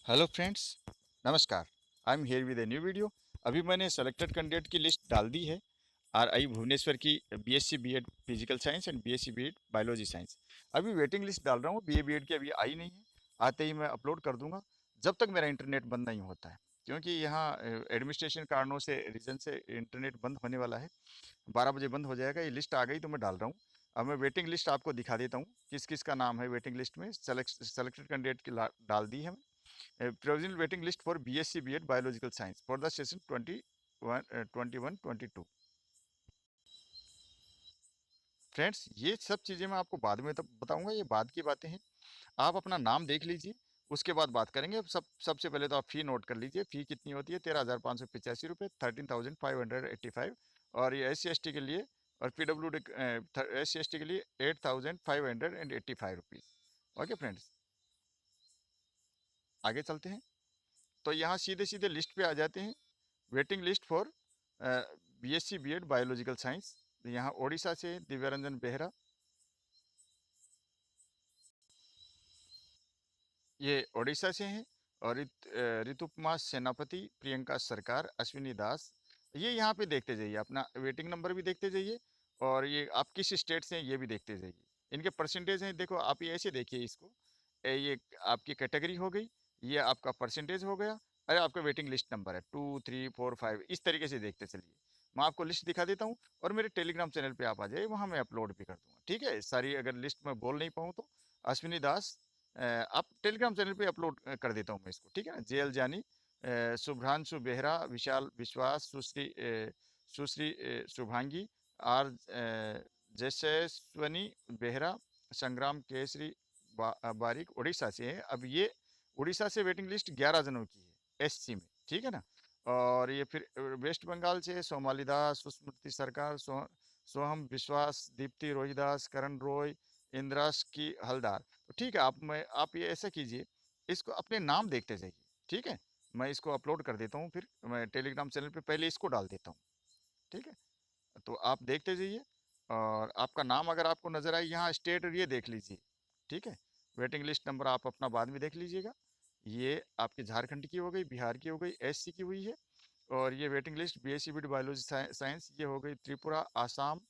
Hello friends, नमस्कार। I am here with a new video. अभी मैंने सेलेक्टेड कैंडिडेट की लिस्ट डाल दी है। RI भुवनेश्वर की BSc BEd physical science and BSc BEd biology science. अभी वेटिंग लिस्ट डाल रहा हूँ। बीए बीएड की अभी आई नहीं है, आते ही मैं अपलोड कर दूंगा जब तक मेरा इंटरनेट बंद नहीं होता है, क्योंकि यहाँ एडमिनिस्ट्रेशन कारणों से रीजन से इंटरनेट बंद होने वाला है। 12 बजे बंद हो जाएगा। ये लिस्ट आ गई तो मैं डाल रहा हूँ। अब मैं वेटिंग लिस्ट आपको दिखा देता हूँ किस किस का नाम है वेटिंग लिस्ट में। सेलेक्टेड कैंडिडेट की डाल दी है। Provisional waiting list for BSc B.Ed Biological Science for the session 21-22। Friends, ये सब चीज़ें मैं आपको बाद में तब बताऊंगा, ये बाद की बातें हैं। आप अपना नाम देख लीजिए, उसके बाद बात करेंगे। सबसे पहले तो आप फ़ी नोट कर लीजिए। फ़ी कितनी होती है? 13,585 रुपये, 13,585। और ये SC ST के लिए और PWD SC ST के लिए 8,585 रुपीज़। ओके फ्रेंड्स, आगे चलते हैं। तो यहाँ सीधे सीधे लिस्ट पे आ जाते हैं। Waiting list for BSc B.Ed biological science. यहाँ ओडिशा से दिव्यरंजन बेहरा, ये ओडिशा से हैं। और ऋतुपमा सेनापति, प्रियंका सरकार, अश्विनी दास। ये यहाँ पे देखते जाइए, अपना वेटिंग नंबर भी देखते जाइए और ये आप किस स्टेट से हैं ये भी देखते जाइए। इनके परसेंटेज हैं, देखो आप ये ऐसे देखिए इसको। ये आपकी कैटेगरी हो गई, ये आपका परसेंटेज हो गया। अरे आपका वेटिंग लिस्ट नंबर है 2 3 4 5, इस तरीके से देखते चलिए। मैं आपको लिस्ट दिखा देता हूँ और मेरे टेलीग्राम चैनल पे आप आ जाइए, वहाँ मैं अपलोड भी कर दूंगा। ठीक है, सारी अगर लिस्ट में बोल नहीं पाऊँ तो अश्विनी दास, आप टेलीग्राम चैनल पे अपलोड कर देता हूँ मैं इसको। ठीक है ना। JL जानी, शुभ्रांशु बेहरा, विशाल विश्वास, सुश्री शुभांगी, आर जयस्वनी बेहरा, संग्राम केसरी बारिक उड़ीसा से है। अब ये उड़ीसा से वेटिंग लिस्ट 11 जनों की है SC में। ठीक है ना। और ये फिर वेस्ट बंगाल से सोमाली दास, सुस्मृति सरकार, सोहम विश्वास, दीप्ति रोहिदास, करण रॉय, इंद्रास की हलदार। तो ठीक है, आप ये ऐसा कीजिए, इसको अपने नाम देखते जाइए। ठीक है, मैं इसको अपलोड कर देता हूँ, फिर मैं टेलीग्राम चैनल पे पहले इसको डाल देता हूँ। ठीक है, तो आप देखते जाइए और आपका नाम अगर आपको नज़र आए, यहाँ स्टेट ये देख लीजिए। ठीक है, वेटिंग लिस्ट नंबर आप अपना बाद में देख लीजिएगा। ये आपकी झारखंड की हो गई, बिहार की हो गई, SC की हुई है। और ये waiting list BSc BD biology science, ये हो गई त्रिपुरा आसाम।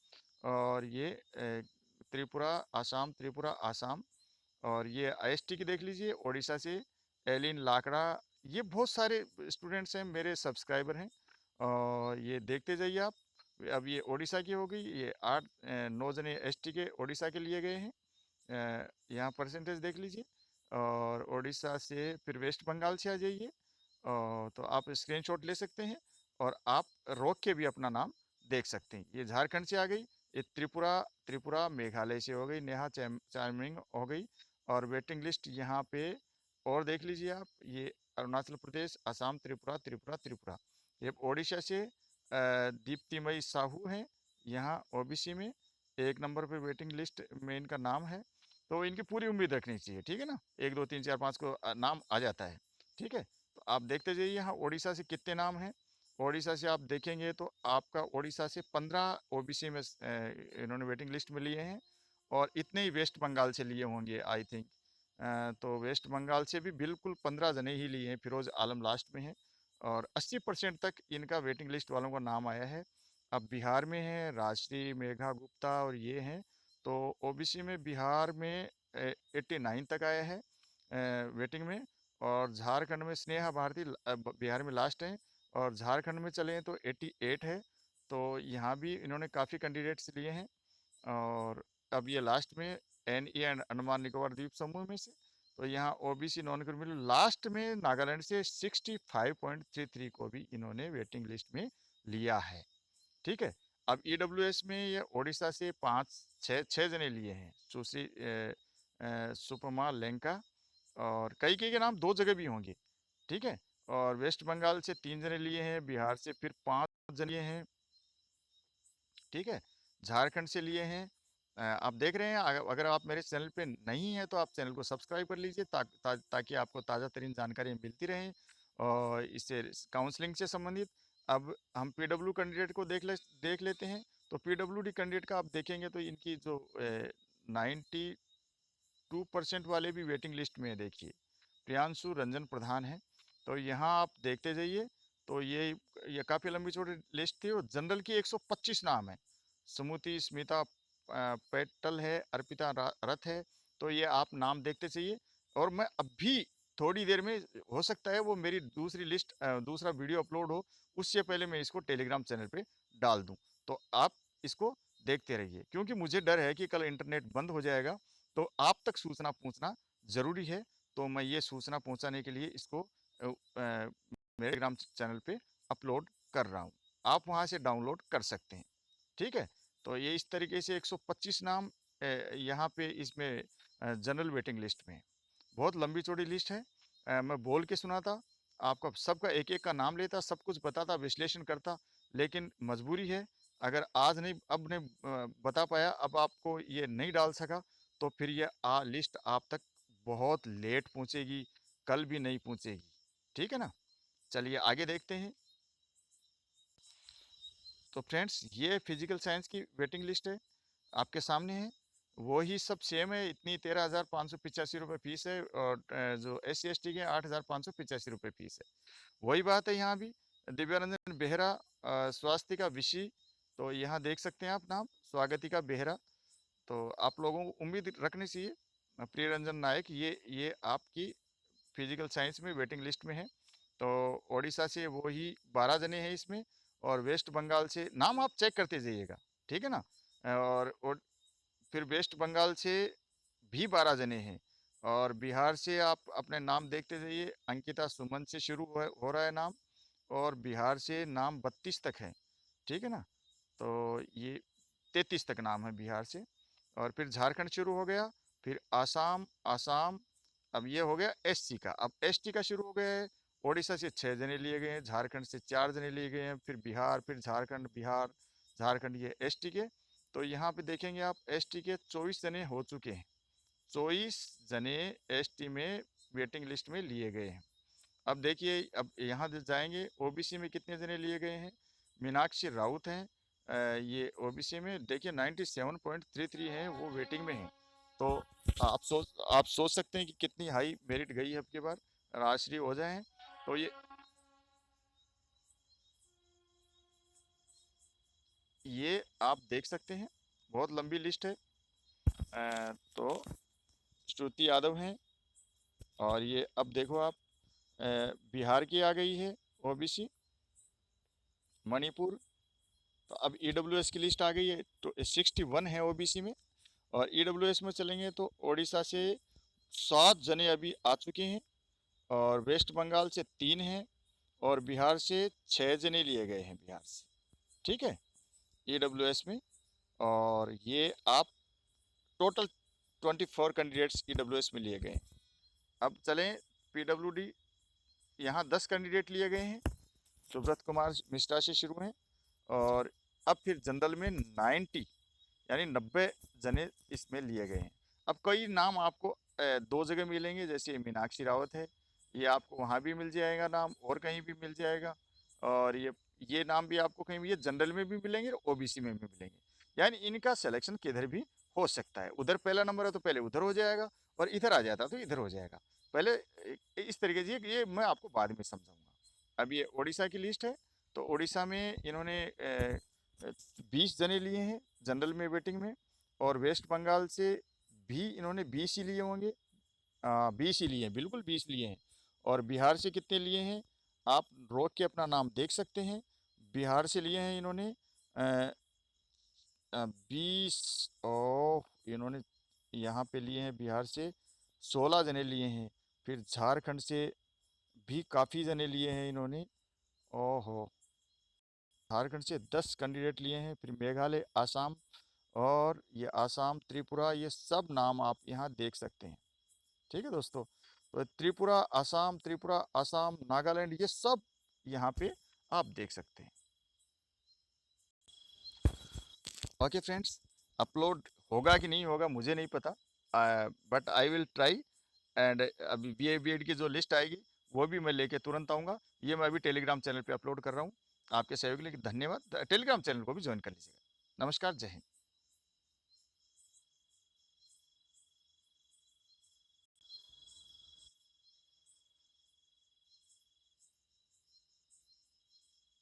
और ये त्रिपुरा आसाम, त्रिपुरा आसाम। और ये IST की देख लीजिए, उड़ीसा से एलिन लाकड़ा। ये बहुत सारे स्टूडेंट्स हैं, मेरे सब्सक्राइबर हैं। और ये देखते जाइए आप। अब ये उड़ीसा की हो गई, ये 8 9 जने ST के उड़ीसा के लिए गए हैं। यहाँ परसेंटेज देख लीजिए। और उड़ीसा से फिर वेस्ट बंगाल से आ जाइए। तो आप स्क्रीनशॉट ले सकते हैं और आप रोक के भी अपना नाम देख सकते हैं। ये झारखंड से आ गई, ये त्रिपुरा त्रिपुरा मेघालय से हो गई, नेहा चार्मिंग हो गई। और वेटिंग लिस्ट यहाँ पे और देख लीजिए आप, ये अरुणाचल प्रदेश, असम, त्रिपुरा त्रिपुरा त्रिपुरा। ये ओडिशा से दीप्तिमयी साहू हैं, यहाँ OBC में 1 नंबर पे वेटिंग लिस्ट में इनका नाम है। तो इनकी पूरी उम्मीद रखनी चाहिए। ठीक है ना, 1 2 3 4 5 को नाम आ जाता है। ठीक है, तो आप देखते जाइए यहाँ उड़ीसा से कितने नाम हैं। उड़ीसा से आप देखेंगे तो आपका उड़ीसा से 15 OBC में इन्होंने वेटिंग लिस्ट में लिए हैं। और इतने ही वेस्ट बंगाल से लिए होंगे आई थिंक। तो वेस्ट बंगाल से भी बिल्कुल 15 जने ही लिए हैं, फिरोज आलम लास्ट में है। और 80% तक इनका वेटिंग लिस्ट वालों का नाम आया है। अब बिहार में है राजश्री, मेघा गुप्ता और ये हैं। तो OBC में बिहार में 89 तक आया है वेटिंग में। और झारखंड में स्नेहा भारती बिहार में लास्ट है। और झारखंड में चले तो 88 है। तो यहाँ भी इन्होंने काफ़ी कैंडिडेट्स लिए हैं। और अब ये लास्ट में NE एंड अंडमान निकोबार द्वीप समूह में से। तो यहाँ OBC नॉन क्रिमिनल लास्ट में नागालैंड से 65.33 को भी इन्होंने वेटिंग लिस्ट में लिया है। ठीक है, अब EWS में ये उड़ीसा से 5 6 जने लिए हैं, सुश्री सुपमा लेंका। और कई कई के नाम 2 जगह भी होंगे। ठीक है, और वेस्ट बंगाल से 3 जने लिए हैं, बिहार से फिर 5 जने लिए हैं। ठीक है, झारखंड से लिए हैं। आप देख रहे हैं। अगर आप मेरे चैनल पे नहीं हैं तो आप चैनल को सब्सक्राइब कर लीजिए, ताकि आपको ताज़ा तरीन जानकारी मिलती रहें और इससे काउंसलिंग से संबंधित। अब हम PW कैंडिडेट को देख लेते हैं। तो PWD कैंडिडेट का आप देखेंगे तो इनकी जो 92% वाले भी वेटिंग लिस्ट में है, देखिए। प्रियांशु रंजन प्रधान है। तो यहाँ आप देखते जाइए, तो ये काफ़ी लंबी चौड़ी लिस्ट थी, और जनरल की 125 नाम है। सुमति, स्मिता पैटल है, अर्पिता रथ है। तो ये आप नाम देखते चाहिए, और मैं अभी थोड़ी देर में, हो सकता है वो मेरी दूसरी लिस्ट, दूसरा वीडियो अपलोड हो, उससे पहले मैं इसको टेलीग्राम चैनल पे डाल दूं। तो आप इसको देखते रहिए, क्योंकि मुझे डर है कि कल इंटरनेट बंद हो जाएगा, तो आप तक सूचना पहुंचना ज़रूरी है। तो मैं ये सूचना पहुंचाने के लिए इसको मेरे टेलीग्राम चैनल पे अपलोड कर रहा हूँ। आप वहाँ से डाउनलोड कर सकते हैं, ठीक है। तो ये इस तरीके से 125 नाम यहाँ पे इसमें जनरल वेटिंग लिस्ट में है। बहुत लंबी चौड़ी लिस्ट है। मैं बोल के सुनाता, आपका सबका एक एक का नाम लेता, सब कुछ बताता, विश्लेषण करता, लेकिन मजबूरी है। अगर आज नहीं, अब नहीं बता पाया, अब आपको ये नहीं डाल सका, तो फिर ये लिस्ट आप तक बहुत लेट पहुंचेगी, कल भी नहीं पहुंचेगी, ठीक है ना। चलिए आगे देखते हैं। तो फ्रेंड्स, ये फिजिकल साइंस की वेटिंग लिस्ट है, आपके सामने है। वही सब सेम है, इतनी 13,585 रुपये फीस है, और जो SC ST के 8,585 रुपये फीस है। वही बात है यहाँ भी। दिव्यारंजन बेहरा, स्वास्तिका विशी, तो यहाँ देख सकते हैं आप नाम, स्वागतिका बेहरा। तो आप लोगों को उम्मीद रखनी चाहिए। प्रियरंजन नायक, ये आपकी फिजिकल साइंस में वेटिंग लिस्ट में है। तो ओडिशा से वो ही 12 जने हैं इसमें, और वेस्ट बंगाल से नाम आप चेक करते जाइएगा, ठीक है ना। और फिर वेस्ट बंगाल से भी 12 जने हैं, और बिहार से आप अपने नाम देखते जाइए। अंकिता सुमन से शुरू हो रहा है नाम, और बिहार से नाम 32 तक है, ठीक है ना। तो ये 33 तक नाम है बिहार से, और फिर झारखंड शुरू हो गया, फिर आसाम, अब ये हो गया SC का। अब ST का शुरू हो गया है। ओडिशा से 6 जने लिए गए हैं, झारखंड से 4 जने लिए गए हैं, फिर बिहार, फिर झारखंड, बिहार, झारखंड, ये ST के। तो यहाँ पे देखेंगे आप, ST के 24 जने हो चुके हैं। 24 जने ST में वेटिंग लिस्ट में लिए गए हैं। अब देखिए, अब यहाँ जाएंगे, OBC में कितने जने लिए गए हैं। मीनाक्षी राउत हैं, ये OBC में देखिए 97.33 हैं, वो वेटिंग में हैं। तो आप सोच सकते हैं कि कितनी हाई मेरिट गई है अब की बार, राजश्री ओझा हैं। तो ये आप देख सकते हैं, बहुत लंबी लिस्ट है। तो श्रुति यादव हैं, और ये अब देखो आप, बिहार की आ गई है OBC, मणिपुर। तो अब EWS की लिस्ट आ गई है, तो 61 है OBC में। और EWS में चलेंगे तो ओडिशा से 7 जने अभी आ चुके हैं, और वेस्ट बंगाल से 3 हैं, और बिहार से 6 जने लिए गए हैं बिहार से, ठीक है, EWS में। और ये आप टोटल 24 कैंडिडेट्स EWS में लिए गए हैं। अब चलें PWD, यहाँ 10 कैंडिडेट लिए गए हैं, सुब्रत कुमार मिश्रा से शुरू हैं। और अब फिर जनरल में 90 यानी 90 जने इसमें लिए गए हैं। अब कई नाम आपको 2 जगह मिलेंगे, जैसे मीनाक्षी रावत है, ये आपको वहाँ भी मिल जाएगा नाम, और कहीं भी मिल जाएगा। और ये नाम भी आपको कहीं भी, ये जनरल में भी मिलेंगे और OBC में भी मिलेंगे। यानी इनका सिलेक्शन किधर भी हो सकता है। उधर पहला नंबर है तो पहले उधर हो जाएगा, और इधर आ जाता तो इधर हो जाएगा। पहले इस तरीके से, ये मैं आपको बाद में समझाऊंगा। अब ये उड़ीसा की लिस्ट है। तो उड़ीसा में इन्होंने 20 जने लिए हैं जनरल में वेटिंग में, और वेस्ट बंगाल से भी इन्होंने 20 ही लिए होंगे, 20 ही लिए हैं, बिल्कुल 20 लिए हैं। और बिहार से कितने लिए हैं, आप रोक के अपना नाम देख सकते हैं। बिहार से लिए हैं इन्होंने 20, और इन्होंने यहाँ पे लिए हैं बिहार से 16 जने लिए हैं। फिर झारखंड से भी काफ़ी जने लिए हैं इन्होंने। ओहो, झारखंड से 10 कैंडिडेट लिए हैं। फिर मेघालय, आसाम, और ये आसाम, त्रिपुरा, ये सब नाम आप यहाँ देख सकते हैं, ठीक है दोस्तों। तो त्रिपुरा, आसाम, नागालैंड, ये सब यहाँ पे आप देख सकते हैं। ओके फ्रेंड्स, अपलोड होगा कि नहीं होगा मुझे नहीं पता, but I will try. And अभी BA BEd की जो लिस्ट आएगी वो भी मैं लेके तुरंत आऊँगा। ये मैं अभी टेलीग्राम चैनल पे अपलोड कर रहा हूँ। आपके सहयोग के लिए धन्यवाद। टेलीग्राम चैनल को भी ज्वाइन कर लीजिएगा। नमस्कार, जय हिंद।